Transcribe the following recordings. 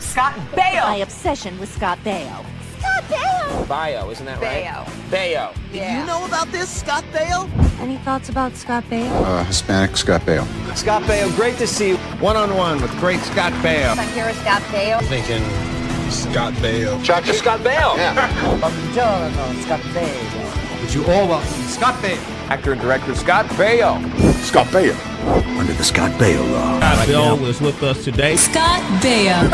Scott Baio. My obsession with Scott Baio. Scott Baio. Baio, isn't that right? Baio. Baio. Yeah. Do you know about this, Scott Baio? Any thoughts about Scott Baio? Hispanic Scott Baio. Scott Baio, great to see you. One-on-one with great Scott Baio. I'm here with Scott Baio. Thinking Scott Baio. Dr. Scott Baio. Scott Baio. Would you all welcome Scott Baio? Actor and director Scott Baio. Scott Baio. Under the Scott Baio law. Scott Baio is with us today. Scott Baio.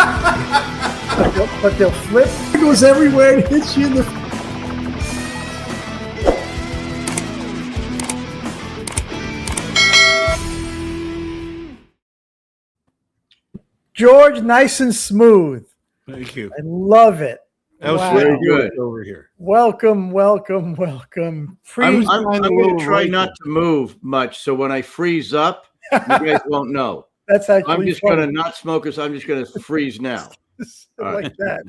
But they'll flip. It goes everywhere and hits you in the... George, nice and smooth. Thank you. I love it. That was Very good. over here. Welcome. I'm going to try not to move much, so when I freeze up, you guys won't know. That's actually I'm just funny. going to not smoke us. I'm just going to freeze now. Like that.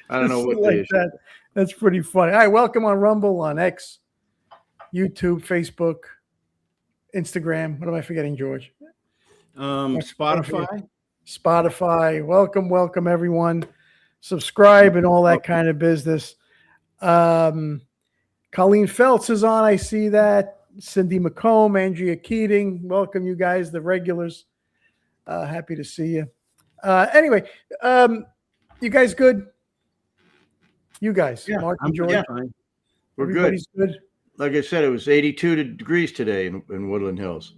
I don't know what like the issue. that. That's pretty funny. All right, welcome on Rumble, on X, YouTube, Facebook, Instagram. What am I forgetting, George? Spotify. Welcome, everyone. Subscribe and all that kind of business. Colleen Feltz is on. I see that. Cindy McComb, Andrea Keating. Welcome, you guys, the regulars. Happy to see you. Anyway, you guys good? You guys, Yeah, Mark and George. yeah. We're Everybody's good. Like I said, it was 82 degrees today in Woodland Hills.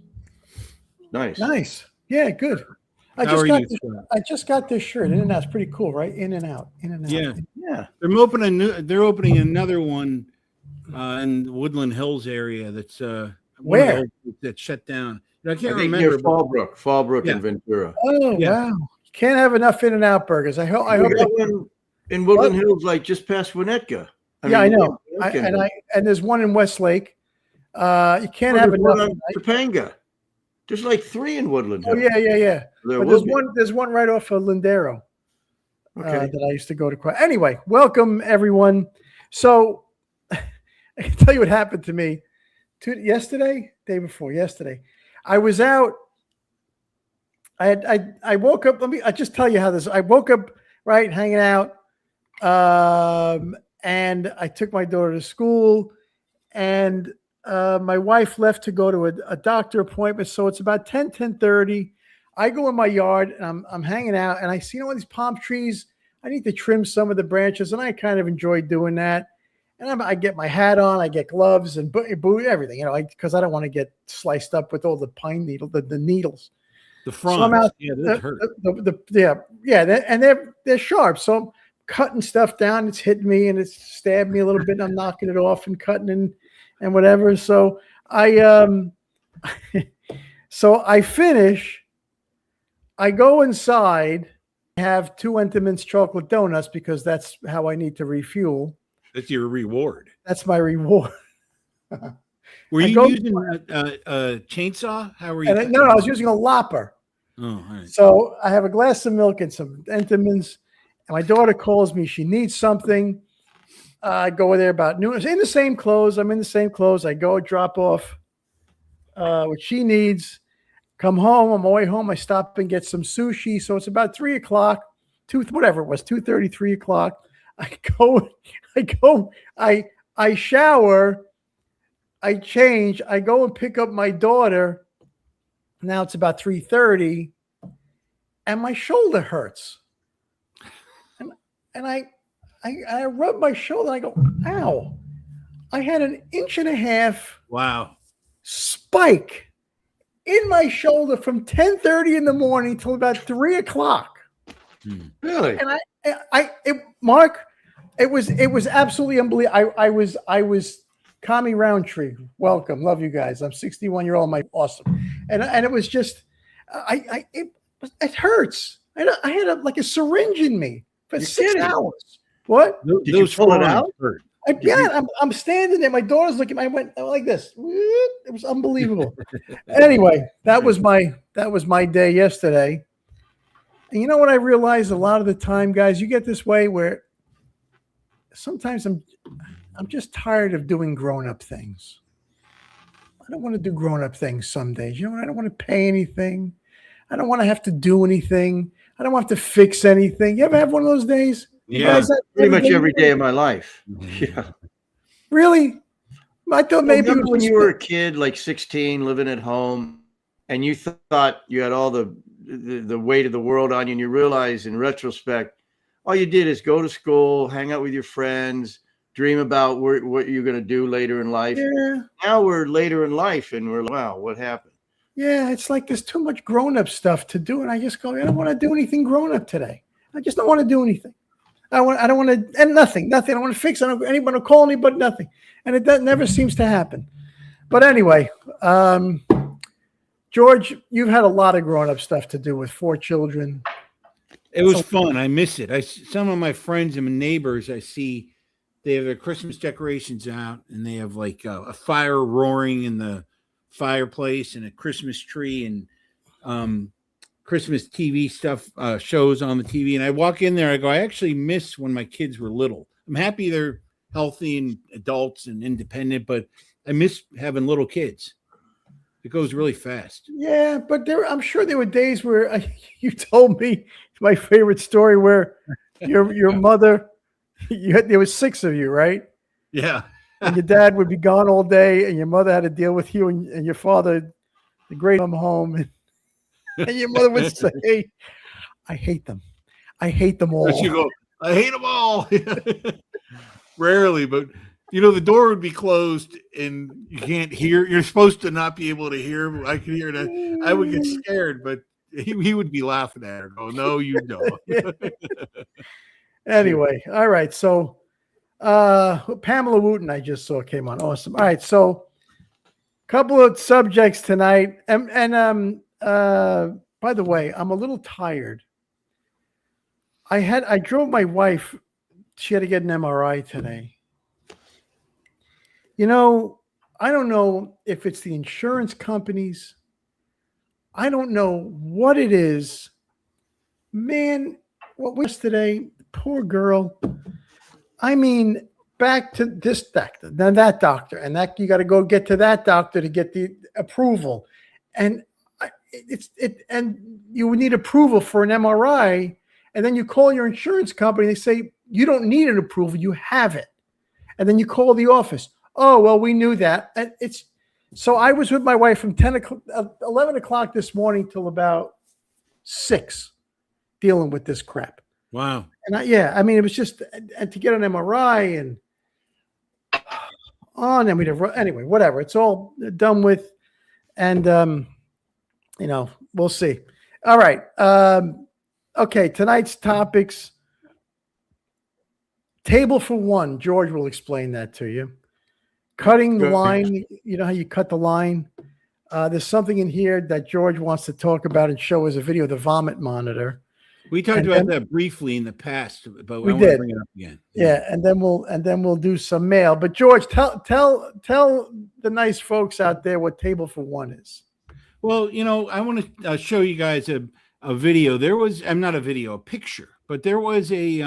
Nice. Nice. Yeah, good. I just got this shirt. In and out. It's pretty cool, right? In and out. In and out. Yeah. Yeah. They're opening another one in the Woodland Hills area. That's Where? That's shut down. I I can't think remember. near Fallbrook Yeah. and Ventura. Oh, Yeah. wow. Can't have enough In and Out burgers. I hope. We got one in Woodland Hills, like just past Winnetka. I know. And there's one in Westlake. You can't have enough. on Topanga. There's like 3 in Woodland Oh Hills. yeah. There But will be. there's one right off of Lindero Okay. that I used to go to. Anyway, welcome everyone. So I can tell you what happened to me day before yesterday. I was out. I woke up. I just tell you how this. I woke up right hanging out, and I took my daughter to school, and my wife left to go to a doctor appointment. So it's about 10:30. I go in my yard and I'm hanging out, and I see all these palm trees. I need to trim some of the branches, and I kind of enjoy doing that. And I get my hat on, I get gloves and boot, everything, because I don't want to get sliced up with all the pine needle, the needles. The fronds. So I'm out, Yeah, that hurt. and they're sharp. So I'm cutting stuff down. It's hitting me and it's stabbed me a little bit. And I'm knocking it off and cutting and whatever. So I finish. I go inside. I have 2 Entenmann's chocolate donuts because that's how I need to refuel. That's your reward. That's my reward. Were you using a chainsaw? How were you? No, I was using a lopper. Oh, all right. So I have a glass of milk and some Entenmann's, and my daughter calls me. She needs something. I go there about noon. In the same clothes. I'm in the same clothes. I go drop off what she needs. Come home. On my way home, I stop and get some sushi. So it's about 3 o'clock, 2:30, 3 o'clock. I shower, I change, I go and pick up my daughter. Now it's about 3:30, and my shoulder hurts. And I rub my shoulder, and I go, ow. I had an 1.5 inch Wow. spike in my shoulder from 10:30 in the morning till about 3 o'clock. Really? And Mark, it was absolutely unbelievable. I was Kami Roundtree. Welcome, love you guys. I'm 61-year-old. My awesome, and it was just, it hurts. I had like a syringe in me for 6 hours. What? Did you pull it out? Hurt. I'm standing there. My daughter's looking. I went like this. It was unbelievable. Anyway, that was my day yesterday. And you know what I realized a lot of the time, guys, you get this way where sometimes I'm just tired of doing grown-up things. I don't want to do grown-up things some days. I don't want to pay anything. I don't want to have to do anything. I don't have to fix anything. You ever have one of those days? Yeah. Pretty much every day of my life. Yeah. Really? I thought maybe Remember it was when just you were a kid, like 16, living at home, and you thought you had all the weight of the world on you, and you realize in retrospect, all you did is go to school, hang out with your friends, dream about what you're going to do later in life. Yeah. Now we're later in life, and we're like, wow, what happened? Yeah, it's like there's too much grown-up stuff to do, and I just go, I don't want to do anything grown-up today. I just don't want to do anything. I don't want to, and nothing. I don't want to fix. I don't anyone to call anybody, nothing. And that never seems to happen. But anyway, George, you've had a lot of grown-up stuff to do with 4 children. It was fun. I miss it. Some of my friends and neighbors, I see they have their Christmas decorations out, and they have like a fire roaring in the fireplace and a Christmas tree and Christmas TV stuff, shows on the TV. And I walk in there, I go, I actually miss when my kids were little. I'm happy they're healthy and adults and independent, but I miss having little kids. It goes really fast. Yeah, but I'm sure there were days where you told me my favorite story where your mother, there was 6 of you, right? Yeah. And your dad would be gone all day, and your mother had to deal with you and your father, the great come home, and your mother would say, I hate them. I hate them all. You go, I hate them all. Rarely, but the door would be closed and you can't hear. You're supposed to not be able to hear. But I could hear that. I would get scared, but he would be laughing at her. Go, no, you don't. Anyway, all right. So Pamela Wooten, I just saw came on. Awesome. All right. So couple of subjects tonight. And by the way, I'm a little tired. I drove my wife. She had to get an MRI today. I don't know if it's the insurance companies. I don't know what it is. Man, what was today? Poor girl. I mean, back to this doctor, then that doctor, and that you got to go get to that doctor to get the approval. And and you would need approval for an MRI, and then you call your insurance company, they say you don't need an approval, you have it. And then you call the office. Oh, well, we knew that. And so I was with my wife from 11 o'clock this morning till about 6 dealing with this crap. Wow. And it was just, and to get an MRI and on, and anyway, whatever. It's all done with. And, we'll see. All right. Okay. Tonight's topics. Table for one. George will explain that to you. Cutting the line. You know how you cut the line? There's something in here that George wants to talk about and show us a video of the vomit monitor. We talked about that briefly in the past, but we I want did to bring it up again. Yeah, and then we'll do some mail. But George, tell the nice folks out there what Table for One is. Well, I want to show you guys a video. There was, I'm not a video, a picture, but there was a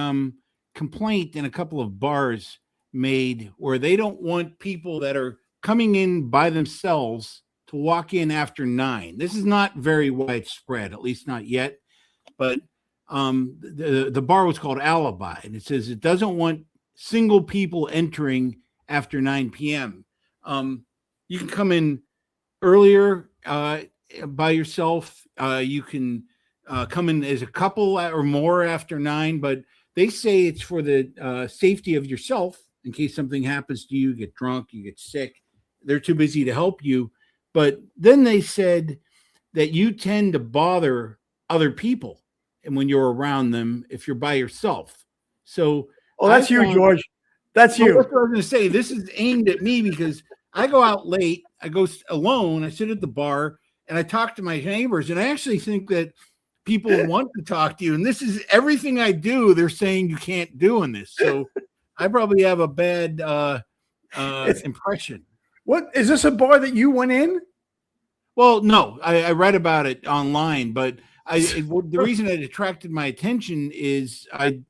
complaint in a couple of bars made where they don't want people that are coming in by themselves to walk in after 9. This is not very widespread, at least not yet, but the bar was called Alibi, and it says it doesn't want single people entering after 9 p.m. You can come in earlier by yourself. You can come in as a couple or more after 9, but they say it's for the safety of yourself in case something happens to you, get drunk, you get sick. They're too busy to help you. But then they said that you tend to bother other people and when you're around them if you're by yourself. So that's you, George. That's you. That's what I was going to say. This is aimed at me because I go out late. I go alone. I sit at the bar and I talk to my neighbors. And I actually think that people want to talk to you. And this is everything I do. They're saying you can't do in this. So I probably have a bad impression. What is this, a bar that you went in? Well, no, I read about it online, but the reason it attracted my attention is I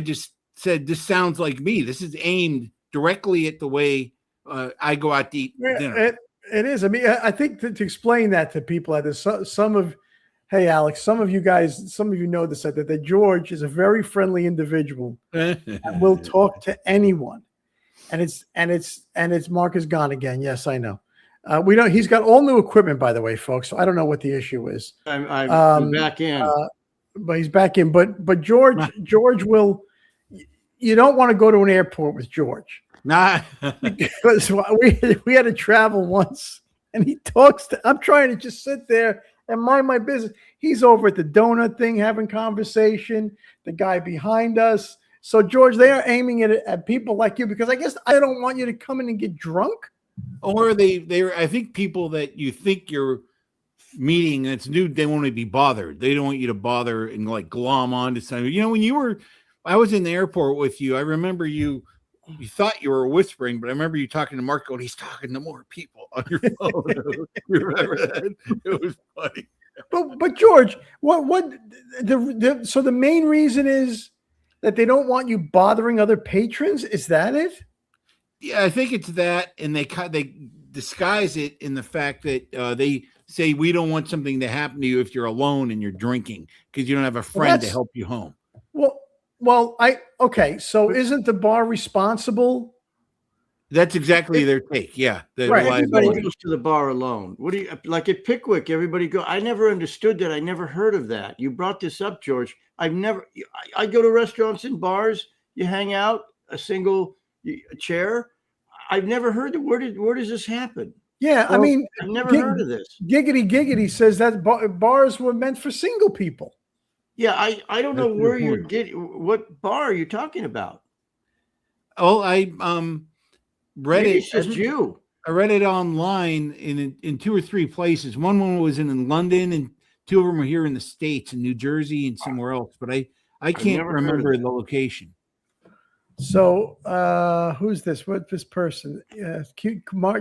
just said, this sounds like me. This is aimed directly at the way I go out to eat dinner. It is. I mean, I think to explain that to people, some of Hey, Alex, some of you know this, that George is a very friendly individual and will talk to anyone. And it's Mark is gone again. Yes, I know. We don't. He's got all new equipment, by the way, folks. So I don't know what the issue is. I'm back in. But he's back in. But George will. You don't want to go to an airport with George. Nah. Because we had to travel once, and he talks to. I'm trying to just sit there and mind my business. He's over at the donut thing having conversation. The guy behind us. So George, they are aiming it at people like you because I guess I don't want you to come in and get drunk. Or they're I think people that you think you're meeting that's new, they won't be bothered. They don't want you to bother and like glom on to something. You know, when I was in the airport with you, I remember you thought you were whispering, but I remember you talking to Mark going, he's talking to more people on your phone. You remember that? It was funny. But George, so the main reason is that they don't want you bothering other patrons? Is that it? Yeah, I think it's that, and they disguise it in the fact that they say we don't want something to happen to you if you're alone and you're drinking because you don't have a friend to help you home. Okay. So isn't the bar responsible? That's exactly their take. Yeah, everybody goes to the bar alone. What do you like at Pickwick? Everybody go. I never understood that. I never heard of that. You brought this up, George. I go to restaurants and bars. You hang out a single chair. I've never heard of where does this happen? Yeah, well, I mean, I've never heard of this. Giggity says that bars were meant for single people. Yeah, I don't know where you're getting. What bar are you talking about? Oh, I read Maybe it. It's just you. I read it online in 2 or 3 places. One was in London, and 2 of them are here in the States, in New Jersey, and somewhere else. But I can't remember the location. So who's this? What's this person?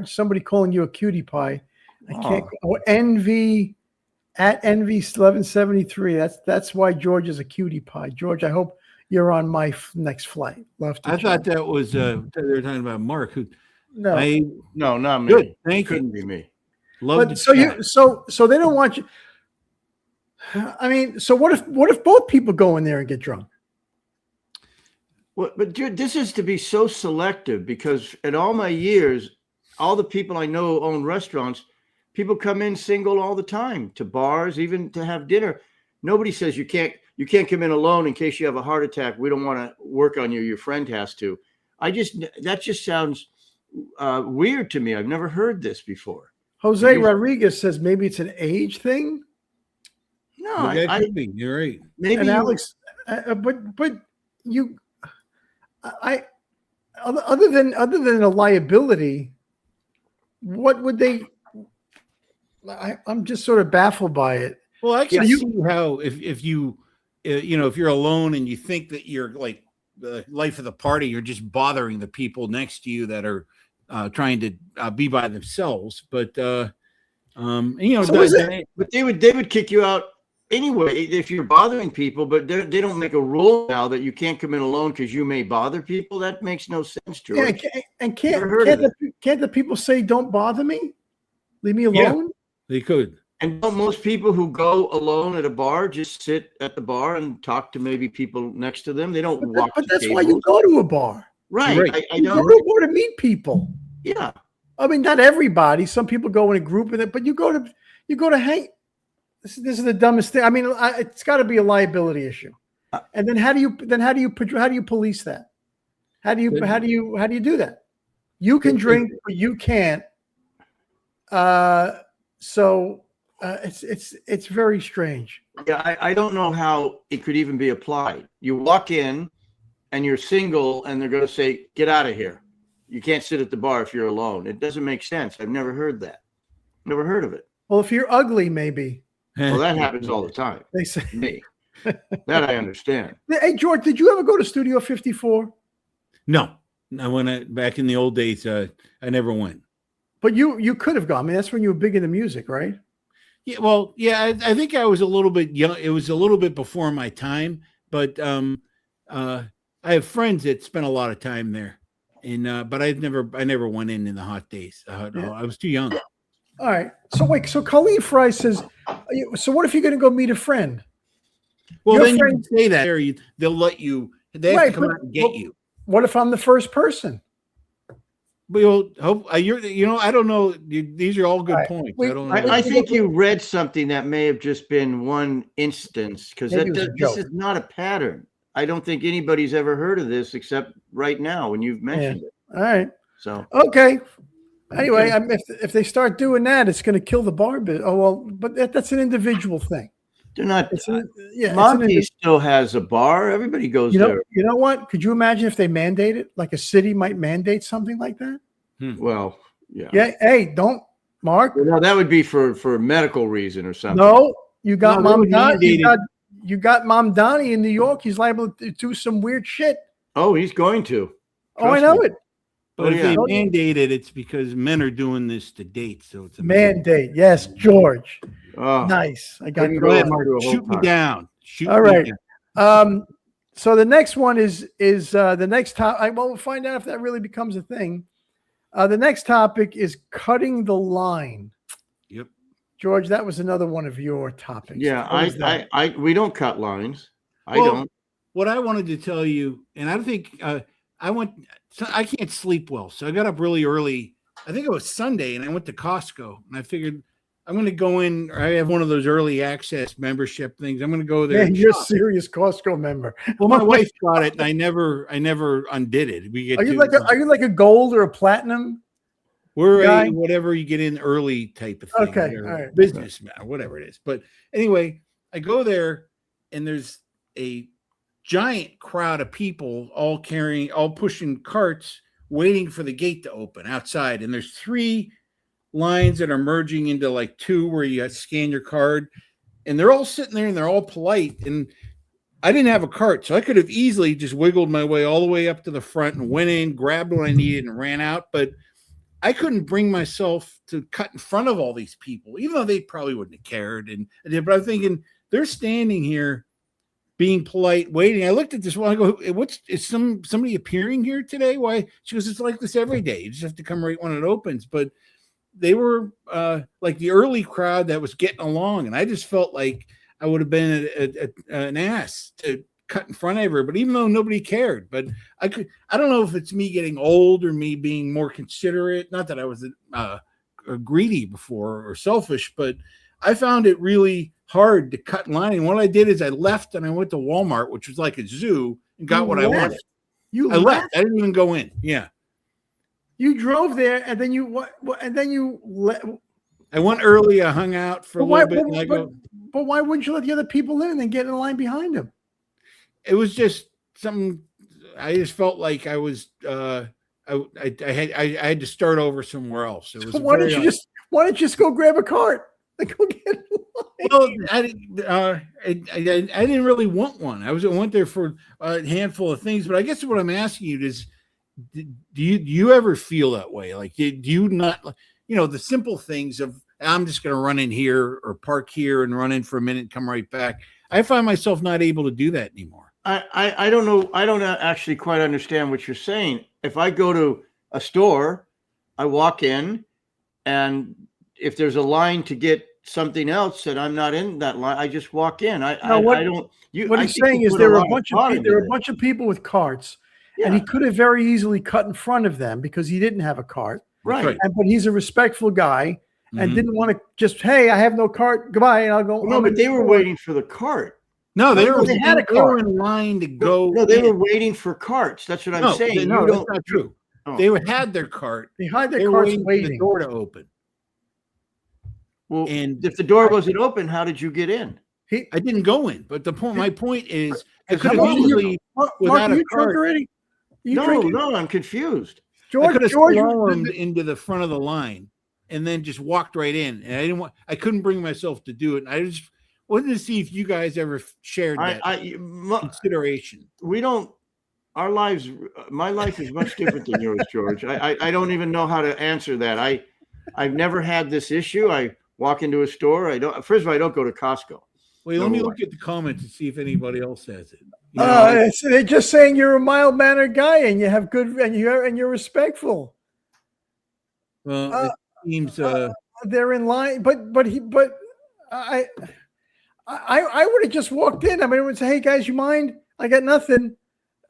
Somebody calling you a cutie pie. I can't. Oh, Envy at Envy 1173. That's why George is a cutie pie. George, I hope you're on my next flight. Love to. I thought that was they were talking about Mark. Who? No, no, not me. Good, thank you. Couldn't be me. Love but so they don't want you. I mean, so what if both people go in there and get drunk? Well, but dude, this is to be so selective because in all my years, all the people I know own restaurants, people come in single all the time to bars, even to have dinner. Nobody says you can't come in alone in case you have a heart attack. We don't want to work on you. Your friend has to. That just sounds weird to me. I've never heard this before. Jose Rodriguez says maybe it's an age thing. No, could be. You're right. Maybe and Alex, but you. Other than a liability, what would they? I'm just sort of baffled by it. Well, I can see how if you if you're alone and you think that you're like the life of the party, you're just bothering the people next to you that are trying to be by themselves. But but they would kick you out anyway if you're bothering people. But they don't make a rule now that you can't come in alone because you may bother people. That makes no sense, George. Yeah, and can't the people say don't bother me, leave me alone? Yeah, they could. And don't most people who go alone at a bar just sit at the bar and talk to maybe people next to them? They don't walk. But that's why you go to a bar, right? I know. You go to meet people. Yeah. I mean, not everybody. Some people go in a group with it, but you go to hang. This is the dumbest thing. I mean, it's got to be a liability issue. And then how do you police that? How do you do that? You can drink, but you can't. So it's very strange. Yeah, I don't know how it could even be applied. You walk in and you're single and they're going to say, get out of here. You can't sit at the bar if you're alone. It doesn't make sense. I've never heard that. Never heard of it. Well, if you're ugly, maybe. Well, that happens all the time. They say me. That I understand. Hey, George, did you ever go to Studio 54? No. I went back in the old days. I never went. But you could have gone. I mean, that's when you were big into music, right? Yeah. Well, yeah. I think I was a little bit young. It was a little bit before my time. But I have friends that spent a lot of time there, and but I never went in the hot days. I was too young. All right. So wait. So Colleen Fry says, so what if you're going to go meet a friend? Well, Your then you friend- can say that. They'll let you. They have Right, to come but- out and get but- you. What if I'm the first person? We'll hope you're. I don't know. These are all good Right. points. Wait, I don't know. I think you read something that may have just been one instance because Maybe it was a this joke. is not a pattern. I don't think anybody's ever heard of this except right now when you've mentioned it. All right. So Okay. Anyway, if they start doing that, it's going to kill the bar business. Oh well, but that's an individual thing. they're not. It's an, yeah. it's an Monty indi- still has a bar. Everybody goes there. you know what? Could you imagine if they mandate it? Like a city might mandate something like that? Well, yeah. Yeah. Hey, don't, Mark. Well, that would be for a medical reason or something. No, you got No, they Mom would Donnie. mandate it. You got Mom Donnie in New York. He's liable to do some weird shit. Oh, he's going to. Oh, I Trust know me. it. But if yeah. they mandate it, it's because men are doing this to date. So it's a Mandate. Yes, George. Oh, Nice. I got couldn't you. go Go ahead, through Mark. a whole Shoot me part. down. Shoot All me right. down. So the next one is the next topic. Well, we'll find out if that really becomes a thing. The next topic is cutting the line. Yep. George, that was another one of your topics. Yeah, What is that? we don't cut lines. I Well, don't. What I wanted to tell you, and I don't think I can't sleep well, so I got up really early. I think it was Sunday, and I went to Costco, and I figured I'm going to go in. I have one of those early access membership things. I'm going to go there. Man, and you're a shop. serious Costco member. Well, my wife got it, and I never undid it. We get Are you like a gold or a platinum? we're guy? a whatever you get in early type of thing. Okay, or all right. businessman, or whatever it is. But anyway, I go there, and there's a giant crowd of people all pushing carts, waiting for the gate to open outside. And there's 3 lines that are merging into like 2 where you scan your card, and they're all sitting there and they're all polite. And I didn't have a cart, so I could have easily just wiggled my way all the way up to the front and went in, grabbed what I needed, and ran out. But I couldn't bring myself to cut in front of all these people, even though they probably wouldn't have cared. But I'm thinking they're standing here being polite, waiting. I looked at this one. I go, is somebody appearing here today? Why? She goes, it's like this every day. You just have to come right when it opens. But they were like the early crowd that was getting along. And I just felt like I would have been an ass to cut in front of everybody, even though nobody cared. But I don't know if it's me getting old or me being more considerate. Not that I was greedy before or selfish, but I found it really hard to cut in line. And what I did is I left and I went to Walmart, which was like a zoo, and got what I wanted. I left. I didn't even go in. Yeah. You drove there, and then you and then you let. I went early. I hung out for a little bit. And I go. But why wouldn't you let the other people in and then get in line behind them? It was just something. I just felt like I was. I had to start over somewhere else. It was. So why don't you just go grab a cart? Like, go get in line. Well, I didn't really want one. I went there for a handful of things, but I guess what I'm asking you is, do you ever feel that way? Like, do you not? The simple things of I'm just going to run in here or park here and run in for a minute and come right back. I find myself not able to do that anymore. I don't know. I don't actually quite understand what you're saying. If I go to a store, I walk in, and if there's a line to get something else that I'm not in that line, I just walk in. I don't. What he's saying is there are a bunch of people with carts, and he could have very easily cut in front of them because he didn't have a cart. Right. But he's a respectful guy and didn't want to just, hey, I have no cart. Goodbye. And I'll go. No, but they were waiting for the cart. No, they had a they were cart. in line to go. No, they were waiting for carts. That's what I'm saying. No, that's not true. Oh. They had their cart. They had They their were carts waiting for waiting. the door to open. Well, And if the door wasn't open, how did you get in? I didn't go in, but my point is, I Because could how have long easily, Mark, without are a you drunk cart, already? No, I'm confused. I could have George, slaloomed into the front of the line and then just walked right in. And I couldn't bring myself to do it. And I just wanted to see if you guys ever shared that consideration. We don't. Our lives. My life is much different than yours, George. I don't even know how to answer that. I've never had this issue. I walk into a store. First of all, I don't go to Costco. Wait, let me look at the comments and see if anybody else has it. they're just saying you're a mild-mannered guy and you have good and you're respectful. Well, it seems they're in line, but I would have just walked in. I mean, I would say, "Hey guys, you mind? I got nothing.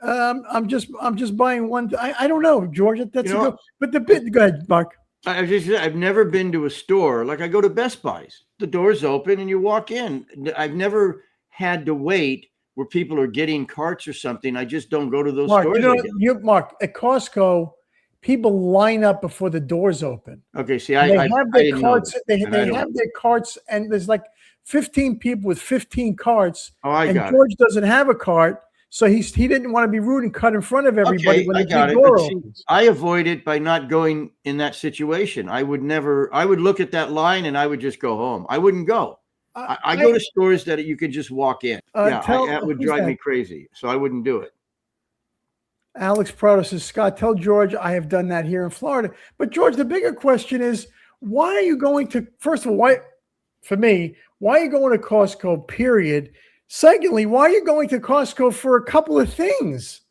I'm just buying one." I don't know, George. That's You know, a good. But the bit. Go ahead, Mark. I've never been to a store like I go to Best Buys. The door's open and you walk in. I've never had to wait where people are getting carts or something. I just don't go to those Mark, stores. Mark, at Costco, people line up before the doors open. Okay, see, They have their didn't know carts. that. They And I have their carts, and there's like 15 people with 15 carts. Oh, I and got George doesn't have a cart, so he didn't want to be rude and cut in front of everybody Okay, when I the got big it. door But see, opens. I avoid it by not going in that situation. I would look at that line and I would just go home. I wouldn't go. I go to stores that you can just walk in. That would drive me crazy. So I wouldn't do it. Alex Prado says, Scott, tell George I have done that here in Florida. But George, the bigger question is, why are you going to, first of all, why are you going to Costco, period? Secondly, why are you going to Costco for a couple of things?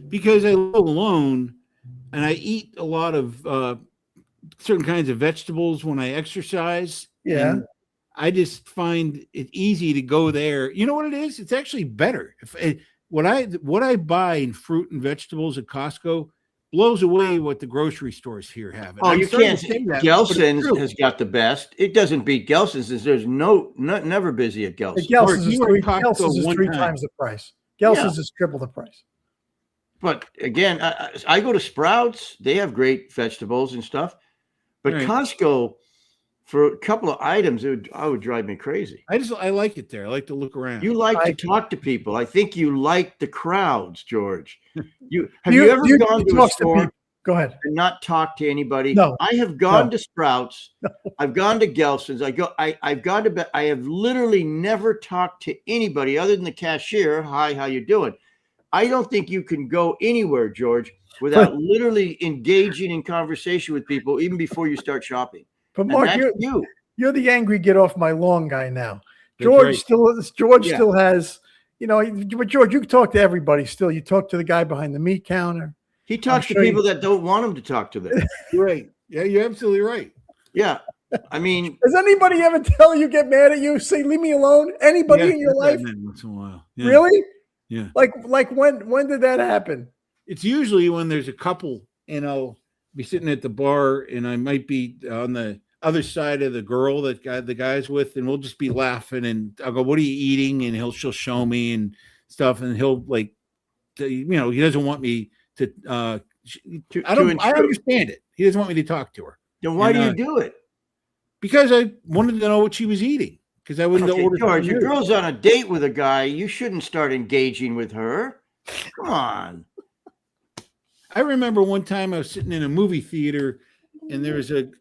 Because I live alone and I eat a lot of certain kinds of vegetables when I exercise. Yeah. And I just find it easy to go there. You know what it is? It's actually better. What I buy in fruit and vegetables at Costco blows away what the grocery stores here have. Oh, you can't say that. Gelson's has got the best. It doesn't beat Gelson's. There's never busy at Gelson's. Gelson's is three times the price. Gelson's is triple the price. But again, I go to Sprouts. They have great vegetables and stuff. But Right. Costco, for a couple of items, I would drive me crazy. I like it there. I like to look around. You like to talk to people. I think you like the crowds, George. Have you ever gone to a store Go ahead. and not talk to anybody? No. I have gone to Sprouts. No. I've gone to Gelson's. I have literally never talked to anybody other than the cashier. Hi, how you doing? I don't think you can go anywhere, George, without literally engaging in conversation with people, even before you start shopping. But Mark, you're the angry get off my lawn guy now. George still has, but George, you can talk to everybody still. You talk to the guy behind the meat counter. He talks to people that don't want him to talk to them. Right. Yeah, you're absolutely right. Yeah. I mean, does anybody ever tell you get mad at you? Say, leave me alone? Anybody in your life? Once in a while. Yeah. Really? Yeah. Like when did that happen? It's usually when there's a couple and I'll be sitting at the bar and I might be on the other side of the girl that the guy's with, and we'll just be laughing and I'll go, what are you eating? And she'll show me and stuff. And he'll he doesn't want me to I understand it. He doesn't want me to talk to her. Then why do you do it? Because I wanted to know what she was eating. Because I wouldn't order. George, your girl's on a date with a guy. You shouldn't start engaging with her. Come on. I remember one time I was sitting in a movie theater, and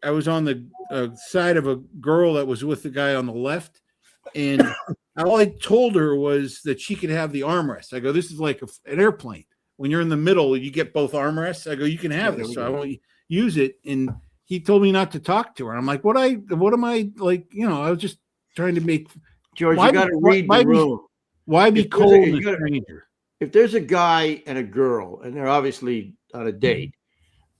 I was on the side of a girl that was with the guy on the left, and all I told her was that she could have the armrest. I go, this is like an airplane. When you're in the middle, you get both armrests. I go, you can have this, so I won't use it. And he told me not to talk to her. I'm like, what am I like? I was just trying to make George. You got to read the room. Why be cold and a stranger? If there's a guy and a girl, and they're obviously on a date,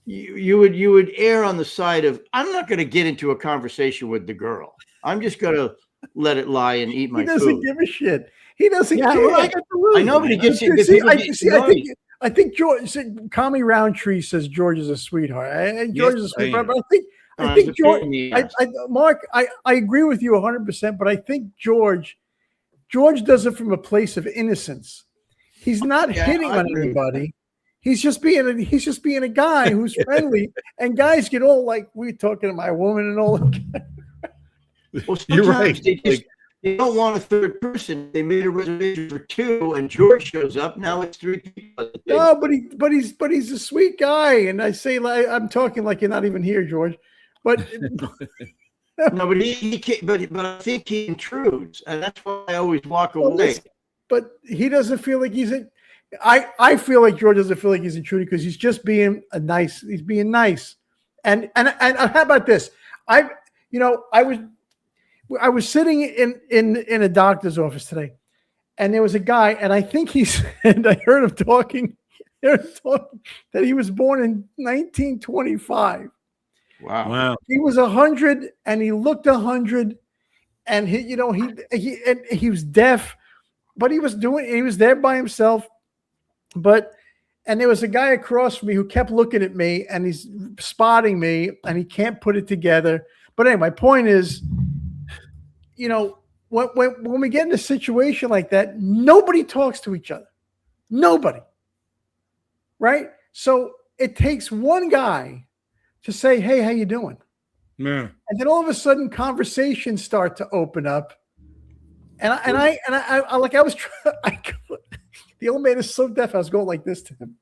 you would err on the side of, I'm not going to get into a conversation with the girl. I'm just going to let it lie and eat my food. He doesn't give a shit. He doesn't care. Well, I know, but he gets it. I think George, Kami Roundtree says George is a sweetheart. And George is a sweetheart, but I think George, Mark, I agree with you 100%, but I think George does it from a place of innocence. He's not hitting on anybody. He's just being a guy who's friendly, and guys get all like, we're talking to my woman and all. Well, you're right. They don't want a third person. They made a reservation for two, and George shows up. Now it's three people. No, but he's a sweet guy, and I say, like, I'm talking like you're not even here, George. But no, but he can't. But I think he intrudes, and that's why I always walk away. But he doesn't feel like he's a. I feel like George doesn't feel like he's intruding because he's just being nice. He's being nice, and how about this? I was sitting in a doctor's office today, and there was a guy, and I think and I heard him talking that he was born in 1925. Wow. Wow. He was 100 and he looked 100, and he was deaf, but he was there by himself. And there was a guy across from me who kept looking at me, and he's spotting me, and he can't put it together. But anyway, my point is, when we get in a situation like that, nobody talks to each other. Nobody. Right? So it takes one guy to say, "Hey, how you doing?" Yeah. And then all of a sudden conversations start to open up. And the old man is so deaf, I was going like this to him.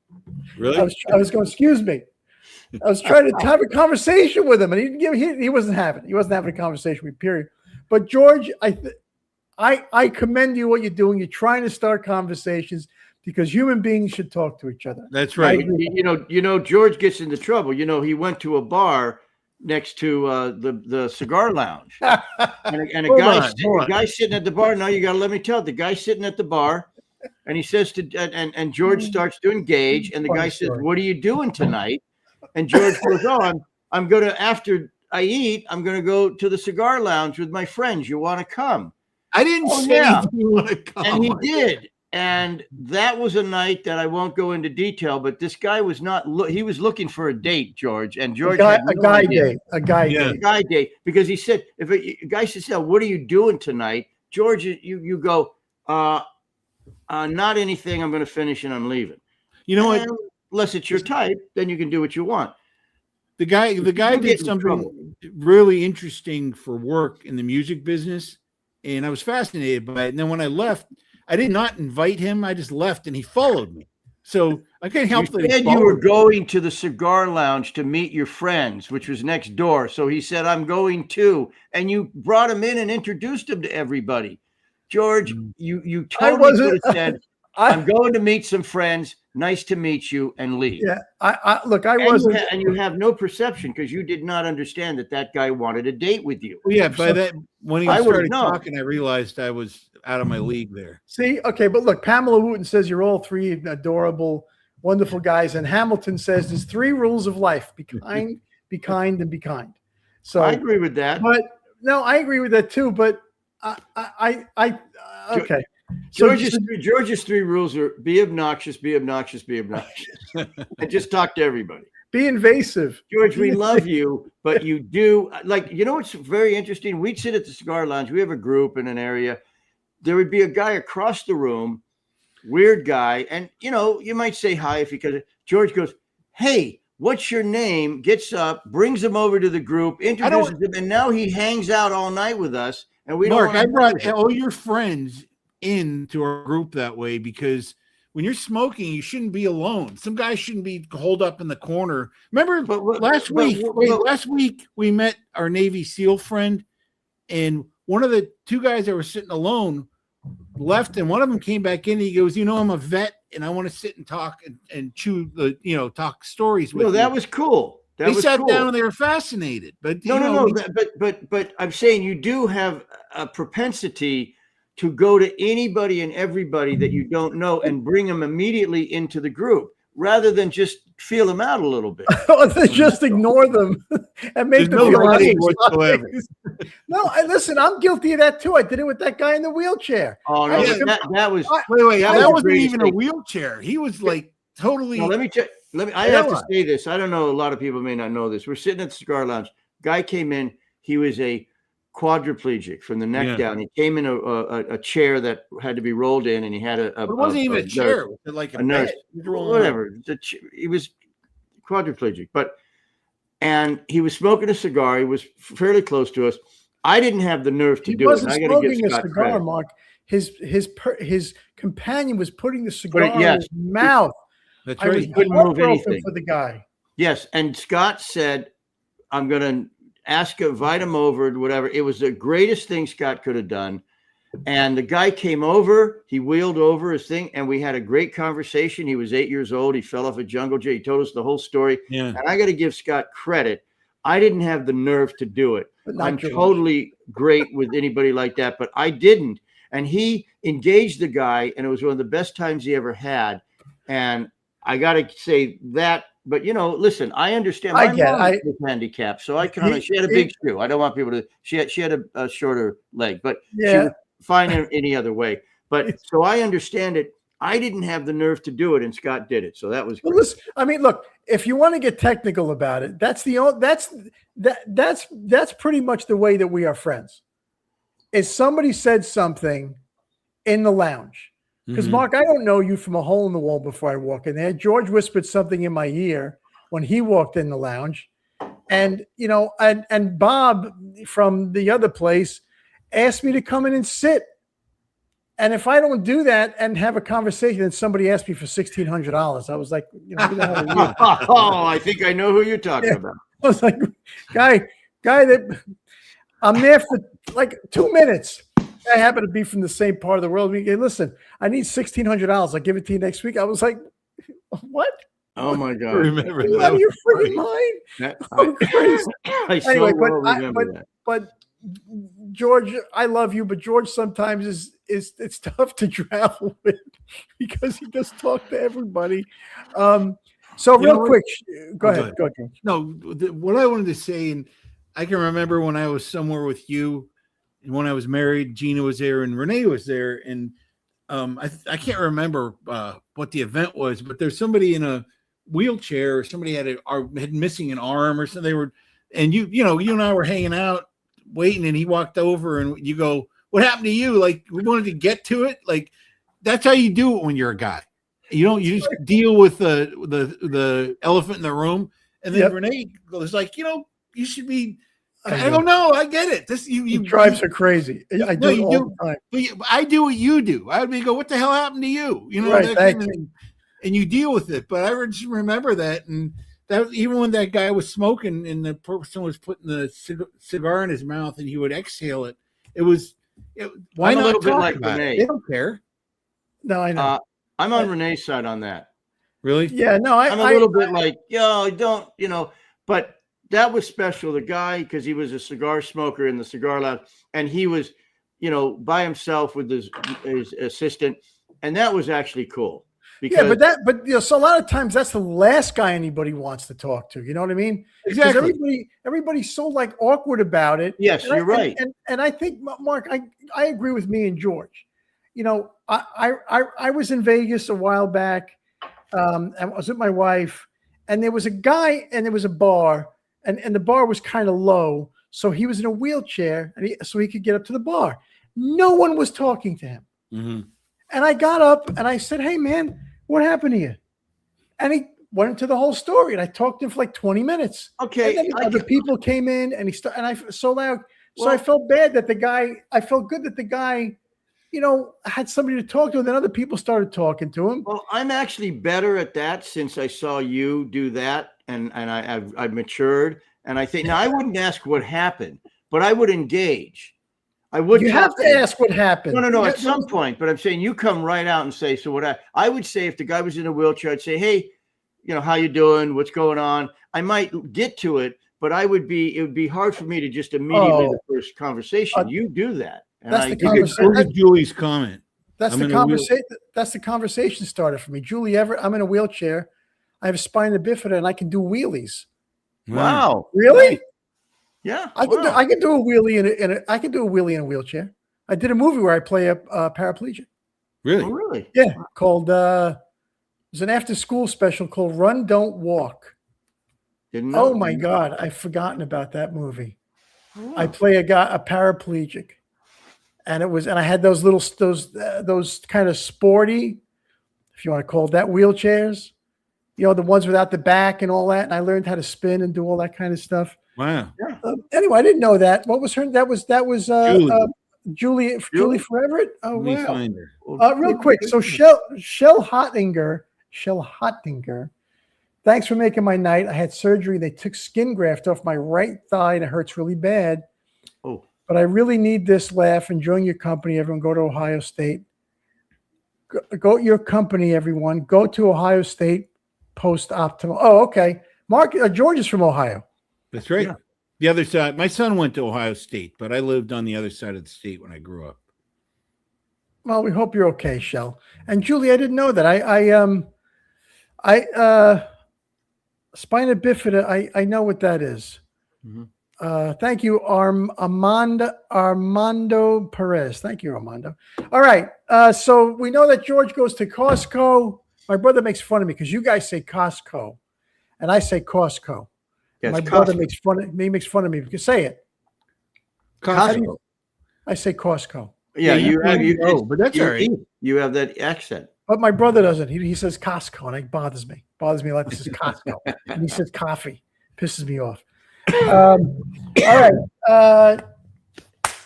Really? I was going, "Excuse me." I was trying to have a conversation with him, and he wasn't having a conversation with me, period. But George, I commend you what you're doing. You're trying to start conversations because human beings should talk to each other. That's right. George gets into trouble. He went to a bar next to the cigar lounge, and a guy sitting at the bar. Now you got to let me tell it. The guy sitting at the bar, and he says and George starts to engage, and the guy says, "What are you doing tonight?" And George goes, "Oh, I'm going to, after I eat, I'm going to go to the cigar lounge with my friends. You want to come?" I didn't say you want to come. And he did. And that was a night that I won't go into detail, but this guy was he was looking for a date, George. And George a guy date. Because he said, if a guy says, "What are you doing tonight?" George, you go, "Not anything. I'm going to finish and I'm leaving." You know what? Unless it's your type, then you can do what you want. The guy did something really interesting for work in the music business, and I was fascinated by it. And then when I left, I did not invite him. I just left, and he followed me. So I can't help that. You said you were going to the cigar lounge to meet your friends, which was next door. So he said, "I'm going too," and you brought him in and introduced him to everybody. George, you totally could have said, "I'm going to meet some friends. Nice to meet you," and leave. Yeah, I wasn't. And you have no perception because you did not understand that guy wanted a date with you. Well, yeah, by that, when he started talking, I realized I was out of my league there. See, okay, but look, Pamela Wooten says you're all three adorable, wonderful guys, and Hamilton says there's 3 rules of life: be kind, be kind, and be kind. So I agree with that. But no, I agree with that too. But okay. George's 3 rules are: be obnoxious, be obnoxious, be obnoxious, and just talk to everybody. Be invasive. George, we love you, but you do what's very interesting? We'd sit at the cigar lounge. We have a group in an area. There would be a guy across the room, weird guy, and you might say hi if you could. George goes, "Hey, what's your name?" Gets up, brings him over to the group, introduces him, and now he hangs out all night with us. And we Mark, I brought all your friends into our group that way because when you're smoking, you shouldn't be alone. Some guys shouldn't be holed up in the corner. Remember last week we met our Navy SEAL friend, and one of the 2 guys that were sitting alone left, and one of them came back in. And he goes, "I'm a vet, and I want to sit and talk and chew talk stories with you." That was cool. They sat down and they were fascinated. But but I'm saying you do have a propensity to go to anybody and everybody that you don't know and bring them immediately into the group rather than just feel them out a little bit. Just ignore them and make them feel like whatsoever. No, listen, I'm guilty of that too. I did it with that guy in the wheelchair. Oh no, that was that wasn't even a wheelchair. He was like totally. No, I have to say this. I don't know. A lot of people may not know this. We're sitting at the cigar lounge. Guy came in. He was a quadriplegic from the neck down. He came in a chair that had to be rolled in, and he had it wasn't even a chair, like a nurse, whatever. He was quadriplegic, and he was smoking a cigar. He was fairly close to us. I didn't have the nerve to do it. I got to give Scott credit. Mark. His companion was putting the cigar in his mouth. That's right. He couldn't move anything for the guy. Yes, and Scott said, "I'm going to invite him over, whatever." It was the greatest thing Scott could have done. And the guy came over, he wheeled over his thing, and we had a great conversation. He was 8 years old. He fell off a jungle gym. He told us the whole story. Yeah. And I got to give Scott credit. I didn't have the nerve to do it. I'm totally great with anybody like that, but I didn't. And he engaged the guy, and it was one of the best times he ever had. And I got to say that but listen, I understand. I My get it. mom was handicapped, so I kind of she had a big shoe. I don't want people to. She had a shorter leg, but she Yeah. was fine in any other way. But so I understand it. I didn't have the nerve to do it, and Scott did it. So that was Well, great. listen, I mean, look, if you want to get technical about it, that's pretty much the way that we are friends. Is somebody said something in the lounge? Because Mark, I don't know you from a hole in the wall before I walk in there. George whispered something in my ear when he walked in the lounge, and and Bob from the other place asked me to come in and sit. And if I don't do that and have a conversation, and somebody asked me for $1,600, I was like, who the hell are you? Oh, I think I know who you're talking about. I was like, guy, that I'm there for like 2 minutes. I happen to be from the same part of the world. We listen, I need $1,600. I'll give it to you next week. I was like, what? Oh my God! Remember Are you out of your freaking mind? Oh, crazy. I so Anyway, well remember that. but George, I love you, but George sometimes is it's tough to travel with because he does talk to everybody. So real quick, go ahead. Go ahead. No, what I wanted to say, and I can remember when I was somewhere with you, and when I was married, Gina was there and Renee was there, and I can't remember what the event was, but there's somebody in a wheelchair, or somebody had missing an arm or something. They were, and you and I were hanging out waiting, and he walked over, and you go, "What happened to you?" Like, we wanted to get to it. Like, that's how you do it when you're a guy. You just deal with the elephant in the room. And then Renee goes like, you should be. I go, no, I get it. This you drives her crazy. I do it all the time. But I do what you do. I would go, what the hell happened to you? Right, and you deal with it. But I just remember that, and that even when that guy was smoking and the person was putting the cigar in his mouth and he would exhale it, why I'm not a little bit talk like about Renee. it? They don't care. No, I know. I'm on Renee's side on that. Really? Yeah, no, I'm a little bit like, don't, but that was special. The guy, because he was a cigar smoker in the cigar lab, and he was, by himself with his assistant, and that was actually cool. Because, so a lot of times that's the last guy anybody wants to talk to. You know what I mean? Exactly. Everybody's so like awkward about it. Yes, you're right. And I think, Mark, I agree with me and George. I was in Vegas a while back. I was with my wife, and there was a guy, and there was a bar, and the bar was kind of low, so he was in a wheelchair, and so he could get up to the bar. No one was talking to him, and I got up and I said, "Hey, man, what happened to you?" And he went into the whole story, and I talked to him for like 20 minutes. Okay, and then other people came in, and I so loud, so I felt bad that the guy. I felt good that the guy, had somebody to talk to, and then other people started talking to him. Well, I'm actually better at that since I saw you do that, and I've matured. And I think now I wouldn't ask what happened, but I would engage. I would. You have to ask what happened. No. At some point, but I'm saying you come right out and say. So what I would say if the guy was in a wheelchair, I'd say, hey, how you doing? What's going on? I might get to it, but it would be hard for me to just immediately the first conversation. You do that. And that's the conversation. Look at Julie's comment. That's the conversation. That's the conversation started for me. Julie Everett, I'm in a wheelchair. I have a spina bifida, and I can do wheelies. Wow! Really? Yeah. I can do a wheelie I can do a wheelie in a wheelchair. I did a movie where I play a paraplegic. Really? Oh, really? Yeah. Called it was an after-school special called Run, Don't Walk. Didn't know. Oh my God, I've forgotten about that movie. Oh. I play a paraplegic. And I had those kind of sporty, if you want to call it that, wheelchairs, the ones without the back and all that. And I learned how to spin and do all that kind of stuff. Wow. Anyway, I didn't know that. What was her? That was Julie Everett. Oh, Let me wow. find her. Real quick. So Shell Hottinger. Thanks for making my night. I had surgery. They took skin graft off my right thigh and it hurts really bad. Oh. But I really need this laugh. Enjoying your company, everyone. Go to Ohio State. Go your company, everyone. Go to Ohio State post-optimal. Oh, okay. Mark, George is from Ohio. That's right. Yeah. The other side. My son went to Ohio State, but I lived on the other side of the state when I grew up. Well, we hope you're okay, Shell. And Julie, I didn't know that. Spina bifida. I know what that is. Thank you, Armando Perez. Thank you, Armando. All right. So we know that George goes to Costco. My brother makes fun of me because you guys say Costco, and I say Costco. Yeah, My it's brother Costco. makes fun of me. Makes fun of me because say it. Costco. I say Costco, Yeah, you have but that's all right. You have that accent. but my brother doesn't. He says Costco, and it bothers me. Bothers me like this is Costco, and he says coffee. Pisses me off. All right.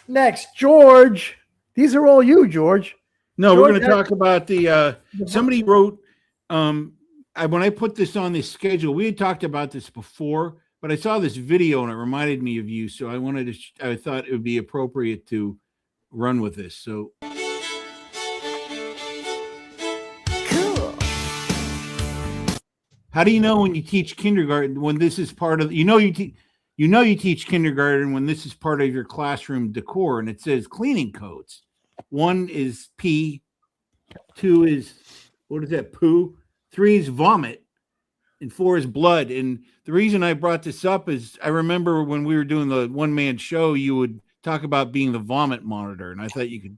Next, George. These are all you, George. No, George we're going to had- talk about the. Somebody wrote. When I put this on the schedule, we had talked about this before, but I saw this video and it reminded me of you, so I wanted to. I thought it would be appropriate to run with this. So. Cool. How do you know when you teach kindergarten when this is part of you teach kindergarten when this is part of your classroom decor and it says cleaning codes. 1 is pee, 2 is what is that? Poo, 3 is vomit, and 4 is blood. And the reason I brought this up is I remember when we were doing the one-man show, you would talk about being the vomit monitor, and I thought you could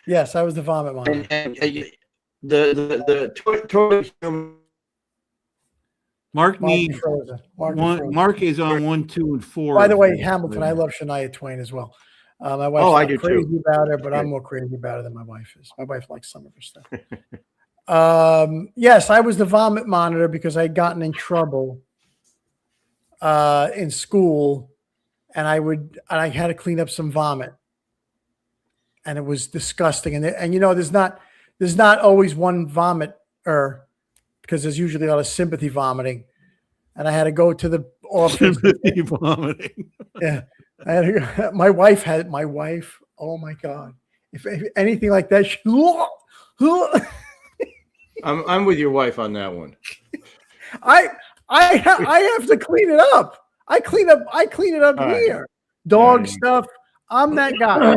Yes, I was the vomit monitor. And the toilet. Mark Mark needs Frozen. Mark one. Frozen. Mark is on 1, 2, and 4. By the way, Hamilton, I love Shania Twain as well. My wife's I not do crazy too. about her, but I'm more crazy about her than my wife is. My wife likes some of her stuff. Yes, I was the vomit monitor because I'd gotten in trouble in school, and I had to clean up some vomit, and it was disgusting. And you know, there's not always one vomiter because there's usually a lot of sympathy vomiting, and I had to go to the office. Sympathy vomiting. Yeah. My wife. Oh my God. If anything like that, I'm with your wife on that one. I have to clean it up. I clean it up All right. here. Dog All right. stuff. I'm that guy.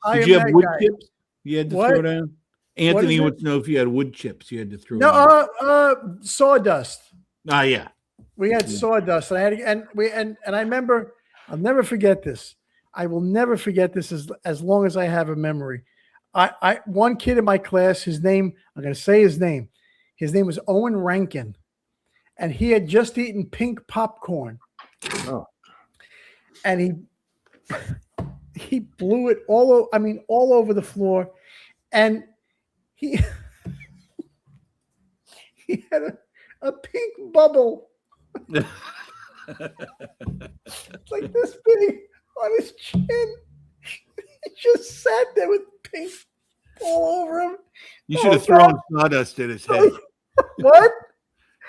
I Did am you have that wood guy. chips you had to What? throw down? Anthony is it? wants to know if you had wood chips you had to throw No, down. sawdust. Yeah. We had sawdust, and I had and I remember. I'll never forget this. I will never forget this as long as I have a memory. One kid in my class, his name, I'm going to say his name. His name was Owen Rankin, and he had just eaten pink popcorn. Oh. And he blew it all over the floor, and he had a pink bubble. It's like this big on his chin. He just sat there with pink all over him. You should have thrown sawdust at his head. What?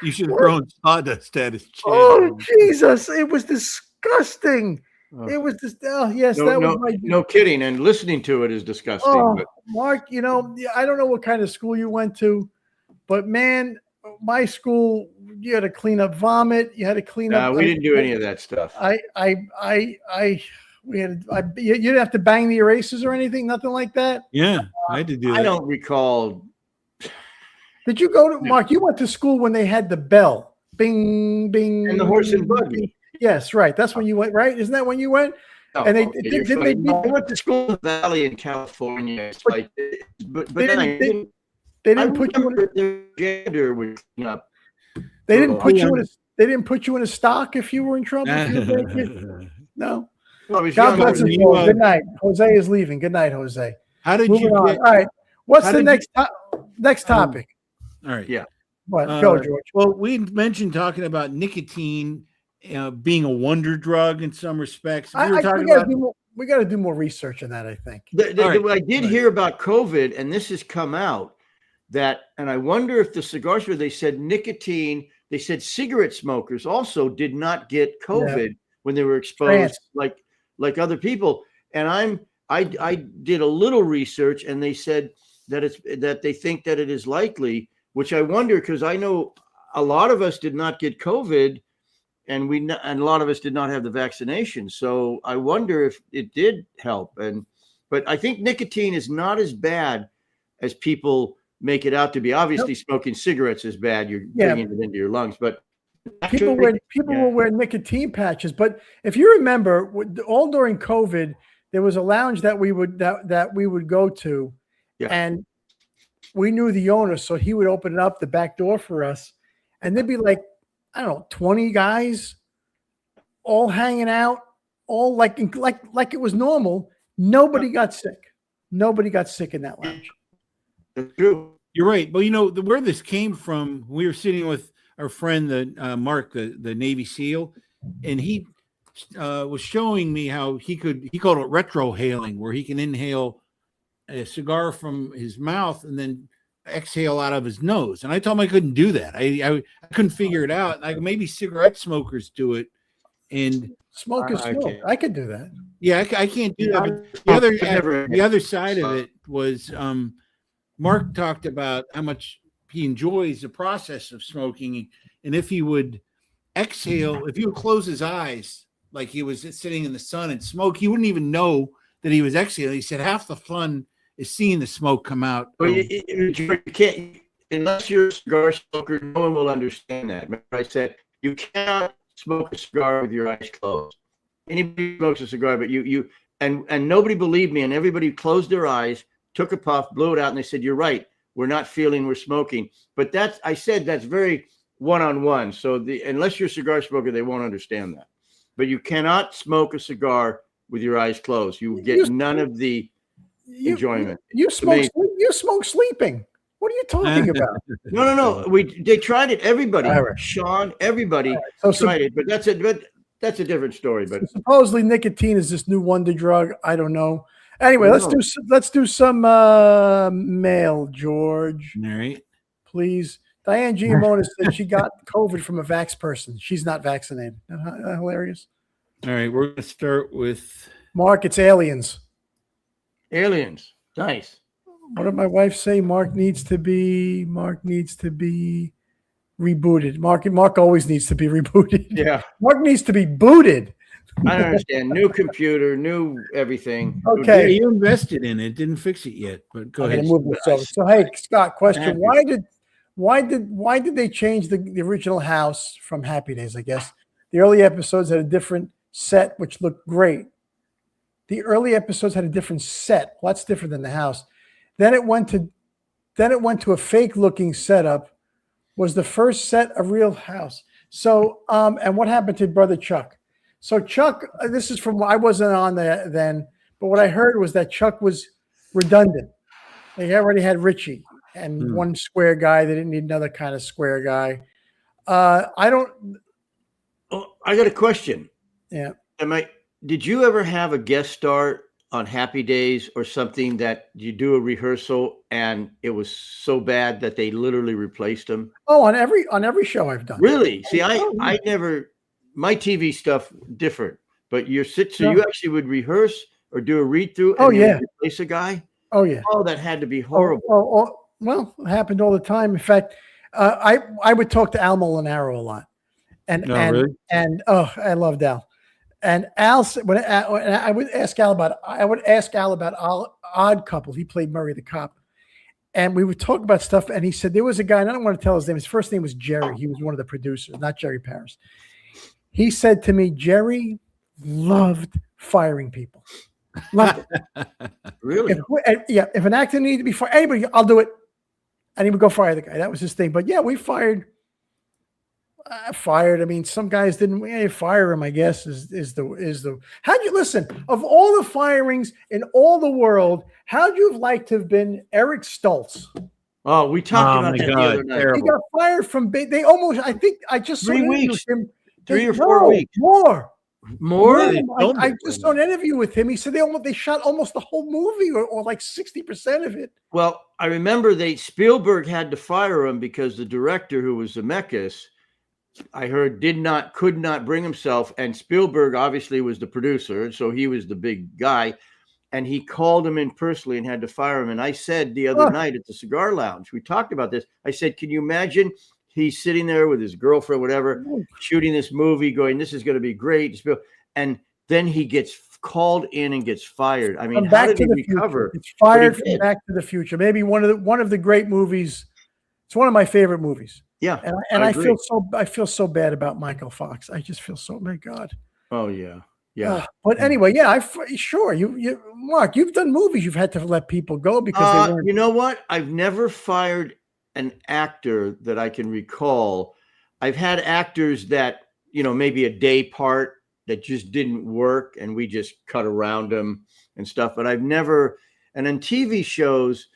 You should have thrown sawdust at his chin. Oh, Jesus. It was disgusting. Oh. It was just, yes, No, that no, was my. no kidding. And listening to it is disgusting. Oh, But Mark, you know, I don't know what kind of school you went to, but man, my school, you had to clean up vomit. You had to clean up. we didn't do any of that stuff. You didn't have to bang the erasers or anything, nothing like that. Yeah, I had to do that. I don't recall. Did you go to Mark? You went to school when they had the bell, bing, bing, And the horse and buggy. Yes, right. That's when you went, right? Isn't that when you went? No, And they- okay, did- you're did fine. they- I went to school in the Valley in California. It's But- like, but they then I didn't- didn't. They I didn't put you in. remember the janitor was cleaning up. They didn't Oh, put yeah. you in. They didn't put you in a stock if you were in trouble. If you were a bad kid? No. Well, I was God younger bless than us you, all. Good night. Jose is leaving. Good night, Jose. How did Moving you on. get? All right. What's how the did next topic? All right. Yeah. What? Go, George. Well, we mentioned talking about nicotine being a wonder drug in some respects. We were talking about. We got to do more research on that. I think. I did hear about COVID, and this has come out and I wonder if the cigar store, they said nicotine, they said cigarette smokers also did not get COVID when they were exposed like other people. And I did a little research, and they said that they think that it is likely, which I wonder, because I know a lot of us did not get COVID, and a lot of us did not have the vaccination. So I wonder if it did help. But I think nicotine is not as bad as people make it out to be. Obviously, smoking cigarettes is bad. You're bringing it into your lungs, but people will wear nicotine patches. But if you remember, all during COVID, there was a lounge that we would go to, and we knew the owner, so he would open up the back door for us, and there'd be like, I don't know, 20 guys all hanging out, all like it was normal. Nobody got sick. Nobody got sick in that lounge. That's true. You're right. But where this came from, we were sitting with our friend, Mark, the Navy SEAL, and he was showing me how he called it retrohaling, where he can inhale a cigar from his mouth and then exhale out of his nose. And I told him I couldn't do that. I couldn't figure it out. Like, maybe cigarette smokers do it. And smoke is smoke. I could do that. Yeah, I can't do that. But the other side of it was Mark talked about how much he enjoys the process of smoking. And if he would exhale, if he would close his eyes like he was sitting in the sun and smoke, he wouldn't even know that he was exhaling. He said half the fun is seeing the smoke come out. Well, you can't, unless you're a cigar smoker, no one will understand that. Remember, I said you cannot smoke a cigar with your eyes closed. Anybody smokes a cigar, but and nobody believed me, and everybody closed their eyes, took a puff, blew it out, and they said, "You're right. We're not feeling we're smoking." But that's very one-on-one. So unless you're a cigar smoker, they won't understand that. But you cannot smoke a cigar with your eyes closed. You get none of the enjoyment. You smoke sleeping. What are you talking about? No. They tried it. Everybody, Sean, everybody tried it. But that's a different story. But supposedly nicotine is this new wonder drug. I don't know. Anyway, let's do some mail, George. All right, please. Diane Giamona said she got COVID from a vax person. She's not vaccinated. Hilarious. All right, we're going to start with Mark. It's aliens. Aliens. Nice. What did my wife say? Mark needs to be rebooted. Mark always needs to be rebooted. Yeah. Mark needs to be booted. I don't understand. New computer, new everything. Okay. Yeah, you invested in it. Didn't fix it yet, but go ahead. So hey, Scott, question. Why did they change the original house from Happy Days? I guess the early episodes had a different set, which looked great. The early episodes had a different set. Well, that's different than the house. Then it went to a fake looking setup. Was the first set a real house? So and what happened to Brother Chuck? So Chuck, this is from, I wasn't on there then, but what I heard was that Chuck was redundant. They already had Richie and one square guy. They didn't need another kind of square guy. I got a question. Yeah. Did you ever have a guest star on Happy Days or something that you do a rehearsal and it was so bad that they literally replaced them? Oh, on every show I've done. Really? See, I never, my TV stuff different, but you actually would rehearse or do a read through and replace a guy? Oh yeah. Oh, that had to be horrible. Well, it happened all the time. In fact, I would talk to Al Molinaro a lot. Really? I loved Al. And Al, I would ask Al about Odd Couple. He played Murray the cop, and we would talk about stuff. And he said there was a guy, and I don't want to tell his name. His first name was Jerry. He was one of the producers, not Jerry Paris. He said to me, Jerry loved firing people. Loved it. Really? If an actor needed to be fired, anybody, I'll do it. And he would go fire the guy. That was his thing. But yeah, we fired. I mean, some guys didn't fire him, I guess, is the how'd you listen of all the firings in all the world, how'd you have liked to have been Eric Stoltz? Oh, we talked about that the other night. He got fired from they almost, I think I just saw 3 weeks. Him. 3 or 4 weeks. More. I just saw an interview with him. He said they shot almost the whole movie or like 60% of it. Well, I remember Spielberg had to fire him because the director, who was Zemeckis, I heard could not bring himself, and Spielberg obviously was the producer, so he was the big guy, and he called him in personally and had to fire him. And I said the other night at the cigar lounge, we talked about this. I said, can you imagine he's sitting there with his girlfriend, whatever, shooting this movie, going, this is going to be great, and then he gets called in and gets fired. I mean, From how Back did to he the recover? Future. It's fired he from did. Back to the Future. Maybe one of the great movies. It's one of my favorite movies. Yeah, And I agree. feel so bad about Michael Fox. I just feel so, my God. Oh yeah. But anyway, yeah, sure. You Mark, you've done movies. You've had to let people go because they weren't. You know what? I've never fired an actor that I can recall. I've had actors that, maybe a day part that just didn't work and we just cut around them and stuff. But I've never, and in TV shows,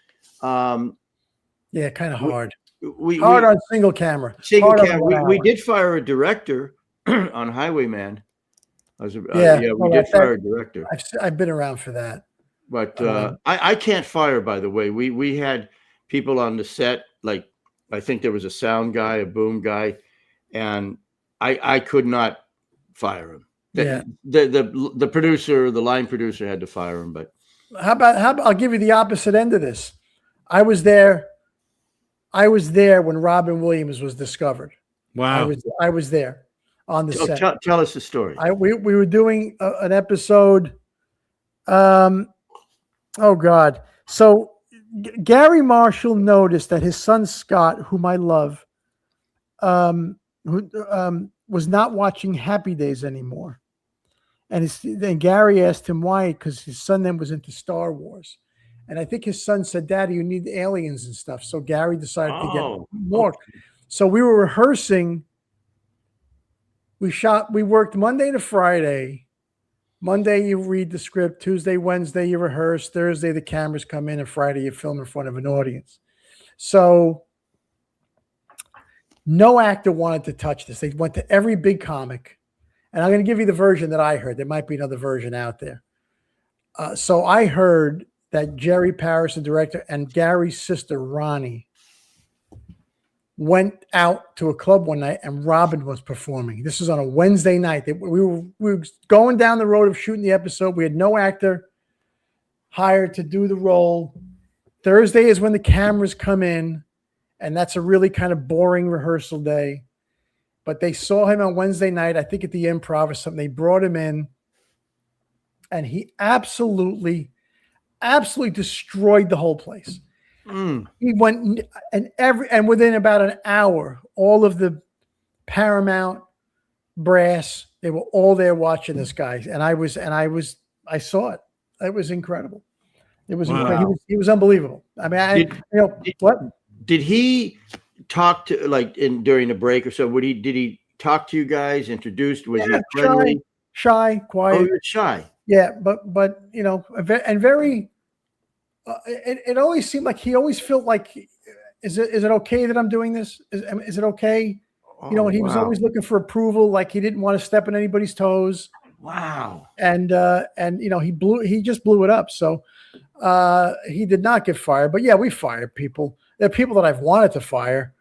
Yeah, kind of hard. we Hard on single camera. single Hard on cam. 1 We hour. did fire a director on Highwayman. Yeah, we well, did fire a director. I've been around for that. But I can't fire, by the way. We had people on the set, like I think there was a sound guy, a boom guy, and I could not fire him. The producer, the line producer had to fire him. But How about I'll give you the opposite end of this. I was there when Robin Williams was discovered. Wow. I was there on the set. tell us the story. We were doing an episode. Oh God. So Gary Marshall noticed that his son Scott, whom I love, was not watching Happy Days anymore. And then Gary asked him why, because his son then was into Star Wars. And I think his son said, "Daddy, you need aliens and stuff." So Gary decided to get more. Okay. So we were rehearsing. We worked Monday to Friday. Monday, you read the script. Tuesday, Wednesday, you rehearse. Thursday, the cameras come in. And Friday, you film in front of an audience. So no actor wanted to touch this. They went to every big comic. And I'm going to give you the version that I heard. There might be another version out there. So I heard that Jerry Paris, the director, and Gary's sister, Ronnie, went out to a club one night and Robin was performing. This was on a Wednesday night. We were going down the road of shooting the episode. We had no actor hired to do the role. Thursday is when the cameras come in, and that's a really kind of boring rehearsal day. But they saw him on Wednesday night, I think at the Improv or something. They brought him in, and he absolutely destroyed the whole place. He went and within about an hour, all of the Paramount brass, they were all there watching this guy. And I saw it. It was incredible. It was incredible. He was unbelievable. I mean, what? Did he talk to during the break or so? Did he talk to you guys? Introduced? Was he friendly? Shy, quiet. Oh, you're shy. Yeah, but and very. It always seemed like he always felt like, is it okay that I'm doing this? Is it okay? And he was always looking for approval. Like he didn't want to step on anybody's toes. Wow. And he just blew it up. So he did not get fired. But yeah, we fired people. There are people that I've wanted to fire.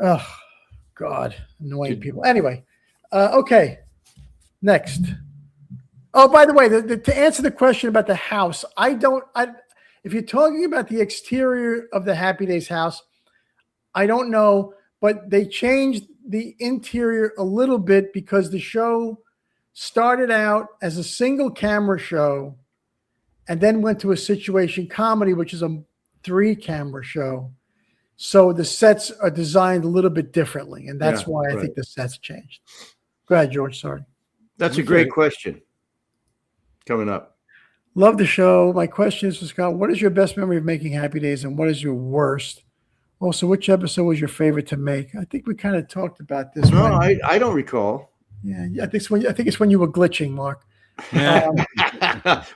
Oh God, annoying people. Anyway, okay. Next. Oh, by the way, to answer the question about the house, if you're talking about the exterior of the Happy Days house, I don't know, but they changed the interior a little bit because the show started out as a single camera show and then went to a situation comedy, which is a 3-camera show. So the sets are designed a little bit differently, and that's why I think the sets changed. Go ahead, George. Sorry. That's a great question. Coming up. Love the show. My question is for Scott, what is your best memory of making Happy Days and what is your worst? Also, which episode was your favorite to make? I think we kind of talked about this. No, I don't recall. Yeah, I think it's when you were glitching, Mark.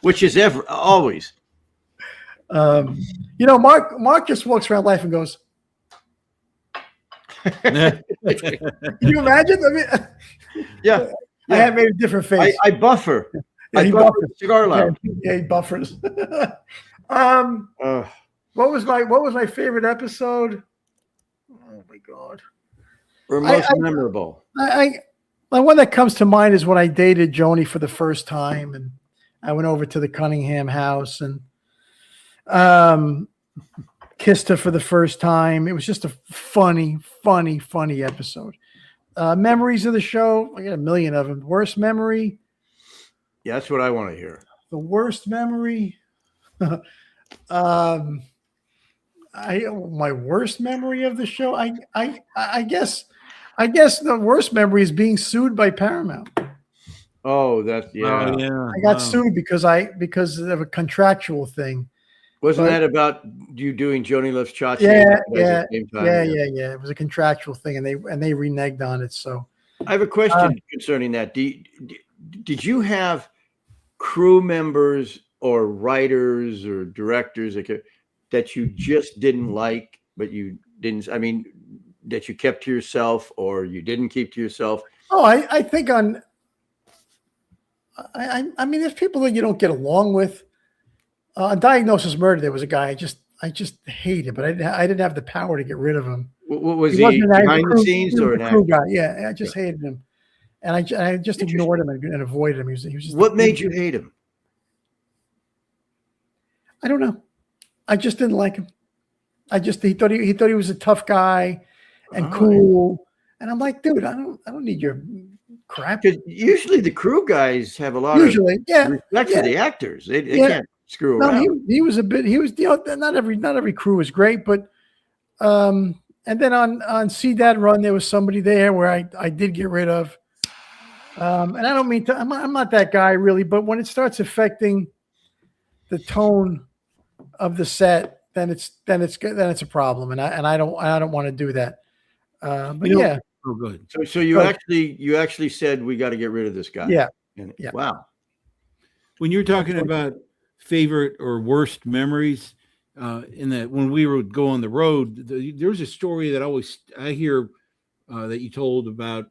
Which is always. Mark just walks around life and goes. Can you imagine? I mean, yeah. I have made a different face. I buffer. Yeah, he buffers. Cigar lounge. Yeah, he buffers. What was my favorite episode? Oh my God. Or most memorable. The one that comes to mind is when I dated Joni for the first time, and I went over to the Cunningham house and kissed her for the first time. It was just a funny episode. Memories of the show, I got a million of them. Worst memory. Yeah, that's what I want to hear. The worst memory. My worst memory of the show. I guess the worst memory is being sued by Paramount. Oh, that's yeah. Oh, yeah. I got sued because of a contractual thing. Wasn't But- that about you doing Joni Loves Chachi? Yeah, at the same time? yeah. It was a contractual thing, and they reneged on it. So I have a question concerning that. Did you have crew members or writers or directors that you just didn't like, but you didn't? I mean, that you kept to yourself or you didn't keep to yourself? I think I mean, there's people that you don't get along with. On Diagnosis Murder, there was a guy I just hated, but I didn't have the power to get rid of him. What was He wasn't behind the crew- scenes he was or a an crew actor? guy? Yeah, I just hated him, and I just ignored him and avoided him. He was just What made you hate him? I don't know. I just didn't like him. He thought he was a tough guy and cool, and I'm like, dude, I don't need your crap. Because usually the crew guys have a lot Usually, of yeah, respect yeah. for the actors. They Yeah. can't screw No, around. he was not every crew was great, but and then on See Dad Run there was somebody there where I did get rid of, and I don't mean to. I'm not that guy really, but when it starts affecting the tone of the set, then it's a problem, and I don't want to do that. But You know- yeah, Oh, good. So you Good. actually said we got to get rid of this guy. yeah. And, Yeah. Wow. When you're talking about favorite or worst memories, in that when we would go on the road, there was a story that I hear that you told about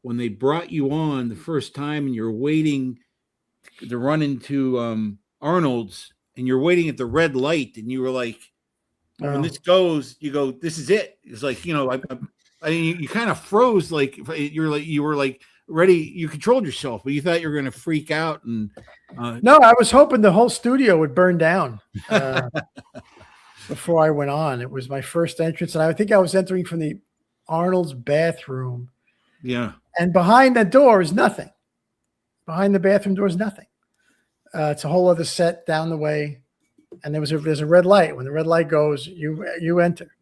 when they brought you on the first time and you're waiting to run into Arnold's and you're waiting at the red light and you were like, when this goes, you go, this is it. It's like, you kind of froze, like you were like ready. You controlled yourself, but you thought you were going to freak out. And No, I was hoping the whole studio would burn down before I went on. It was my first entrance, and I think I was entering from the Arnold's bathroom. yeah, And behind that door is nothing. Behind the bathroom door is nothing. It's a whole other set down the way, and there's a red light. When the red light goes, you enter.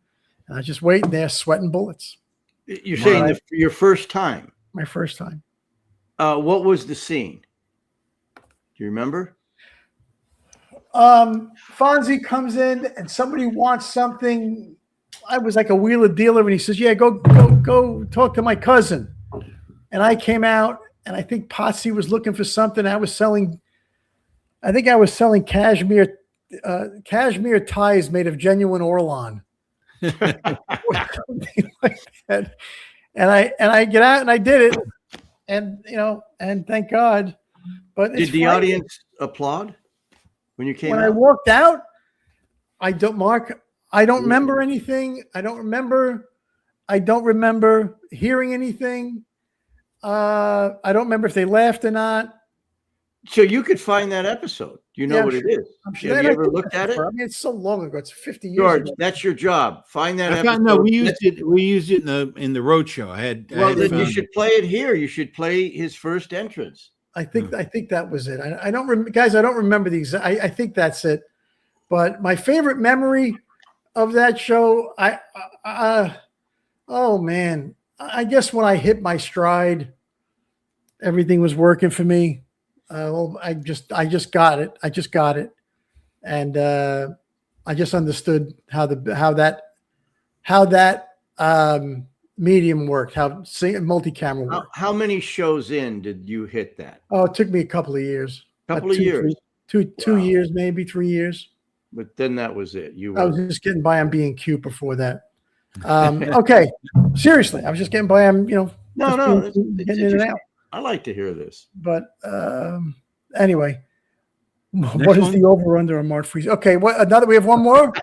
And I was just waiting there, sweating bullets. You're saying your first time. My first time. What was the scene? Do you remember? Fonzie comes in and somebody wants something. I was like a wheeler dealer, and he says, "Yeah, go talk to my cousin." And I came out, and I think Potsy was looking for something. I was selling cashmere ties made of genuine Orlon. Something like that. And I get out and I did it, and and thank God. But Did the audience applaud when you came when out? I walked out? I don't remember anything. I don't remember hearing anything. I don't remember if they laughed or not. So you could find that episode. Do you know Yeah, what it is? I'm sure. Have And you I ever think looked at it? I mean, it's so long ago. It's 50 years George, ago. that's your job. Find that episode. no, we used it. We used it in the road show. Well, then you should play it here. You should play his first entrance. I think that was it. I don't guys. I don't remember the exact. I think that's it. But my favorite memory of that show, oh man, I guess when I hit my stride, everything was working for me. I just got it. And I just understood how that medium worked, how multi-camera worked. How many shows in did you hit that? Oh, it took me a couple of years. Couple of years. Two years, maybe 3 years. But then that was it. I was just getting by on being cute before that. Okay, seriously, I was just getting by on No, it's getting in and out. I like to hear this. But anyway, what is the over under on Mark Freeze? Okay, what another? We have one more.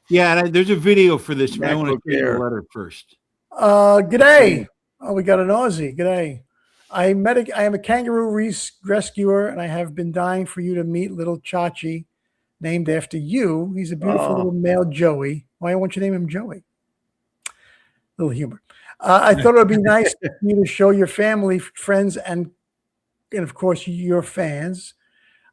Yeah, and there's a video for this. But I want to MacBook read the Air. letter first. G'day. Oh, we got an Aussie. G'day. I am a kangaroo rescuer, and I have been dying for you to meet little Chachi, named after you. He's a beautiful little male Joey. Why won't you name him Joey? Little humor. I thought it would be nice for you to show your family, friends, and and of course your fans.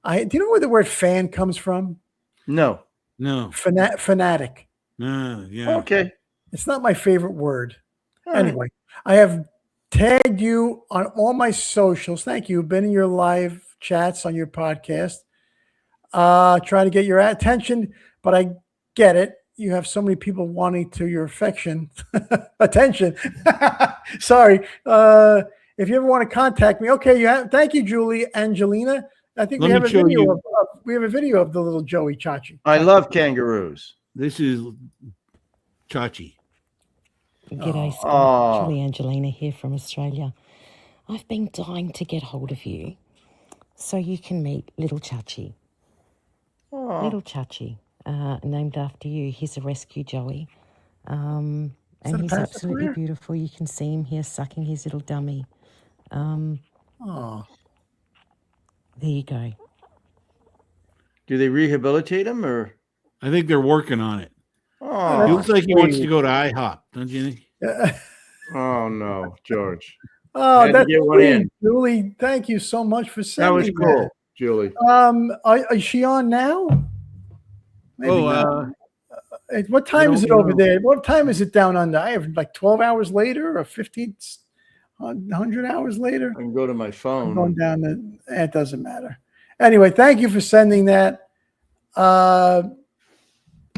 Do you know where the word fan comes from? No. No. Fanatic. Yeah. Okay. It's not my favorite word. All right. Anyway, I have tagged you on all my socials. Thank you. Been in your live chats on your podcast. Trying to get your attention, but I get it. You have so many people wanting to your attention. Sorry. If you ever want to contact me, okay. Thank you, Julie, Angelina. I think we have a video we have a video of the little Joey Chachi. I love kangaroos. This is Chachi. G'day, Scott. Julie Angelina here from Australia. I've been dying to get hold of you so you can meet little Chachi. Little Chachi, named after you. He's a rescue Joey. And he's absolutely beautiful. You can see him here sucking his little dummy. There you go. Do they rehabilitate him or? I think they're working on it. Oh, He looks like he wants to go to IHOP, don't you think? oh no, George. Oh, that's get one in. Julie. Thank you so much for That sending was cool, Julie. Is she on now? Maybe not. Oh, What time is it over there? What time is it down under? I have like 12 hours later or 100 hours later. I can go to my I'm phone. going down it doesn't matter. Anyway, thank you for sending that.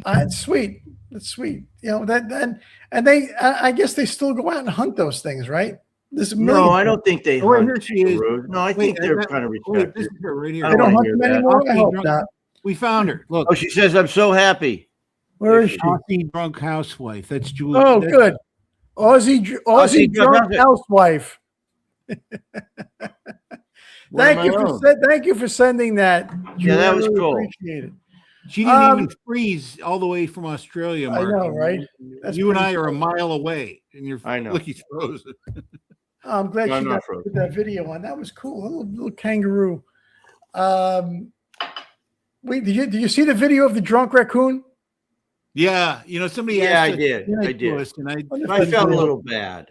It's sweet. It's sweet. You know, I guess they still go out and hunt those things, right? No, I don't think they Oh, wait, hunt here she is. kangaroos. No, I think they're kind of This respected. is her right here. I They don't wanna hunt hear them that. anymore? I hope not. We found her. Look, Oh, she says, I'm so happy. Where is she? Aussie drunk housewife. That's Julie. Oh, that's- good. Aussie drunk housewife. Thank you for sending that. Yeah, that was Julie. cool. Appreciate it. She didn't even freeze all the way from Australia, I Mark. know, right? That's You and pretty I are a mile away, and you're I know. look, he's frozen. I'm glad No, I'm she not got frozen. put that video on. That was cool. A little kangaroo. Wait, did you see the video of the drunk raccoon? Yeah, you know, somebody Yeah, asked I did. us I did. us, and I felt a little bad.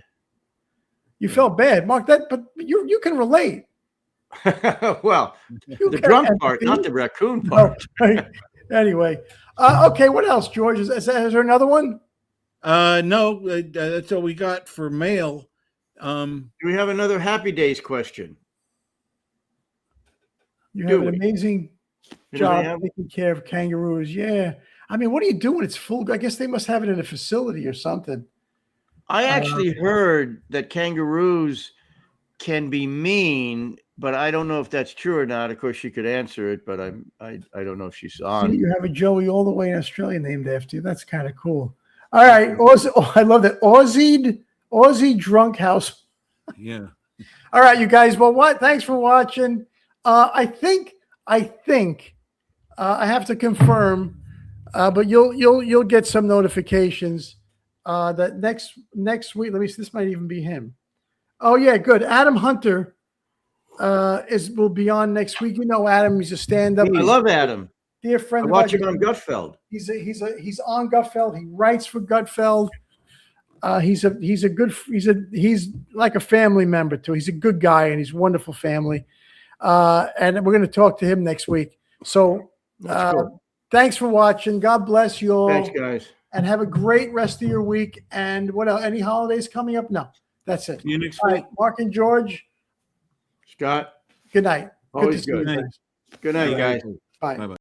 You felt bad, Mark. But you can relate. Well, You the can drunk empathy. part, not the raccoon No, part. right. Anyway, okay. What else, George? Is there another one? no, that's all we got for mail. Do we have another Happy Days question? You Do have an we? amazing Anybody job have- taking care of kangaroos. Yeah. I mean, what are you doing? It's full. I guess they must have it in a facility or something. I actually heard that kangaroos can be mean, but I don't know if that's true or not. Of course, she could answer it, but I don't know if she's See, on. you have a Joey all the way in Australia named after you. That's kind of cool. All right. I love that. Aussie drunk house. Yeah. All right, you guys. Well, thanks for watching. I think I have to confirm, but you'll get some notifications that next week. Let me see. This might even be him. Oh yeah, good. Adam Hunter will be on next week. You know Adam. He's a stand-up. I love Adam. Dear friend. I of watch ours. him on Gutfeld. He's on Gutfeld. He writes for Gutfeld. He's like a family member too. He's a good guy and he's a wonderful family. And we're going to talk to him next week. So Cool. thanks for watching. God bless you all. Thanks, guys. And have a great rest of your week. And what else? Any holidays coming up? No, that's it. See you next All week. right, Mark and George. Scott, Good night. always to see you good. guys. Good night, guys. Bye. Bye-bye.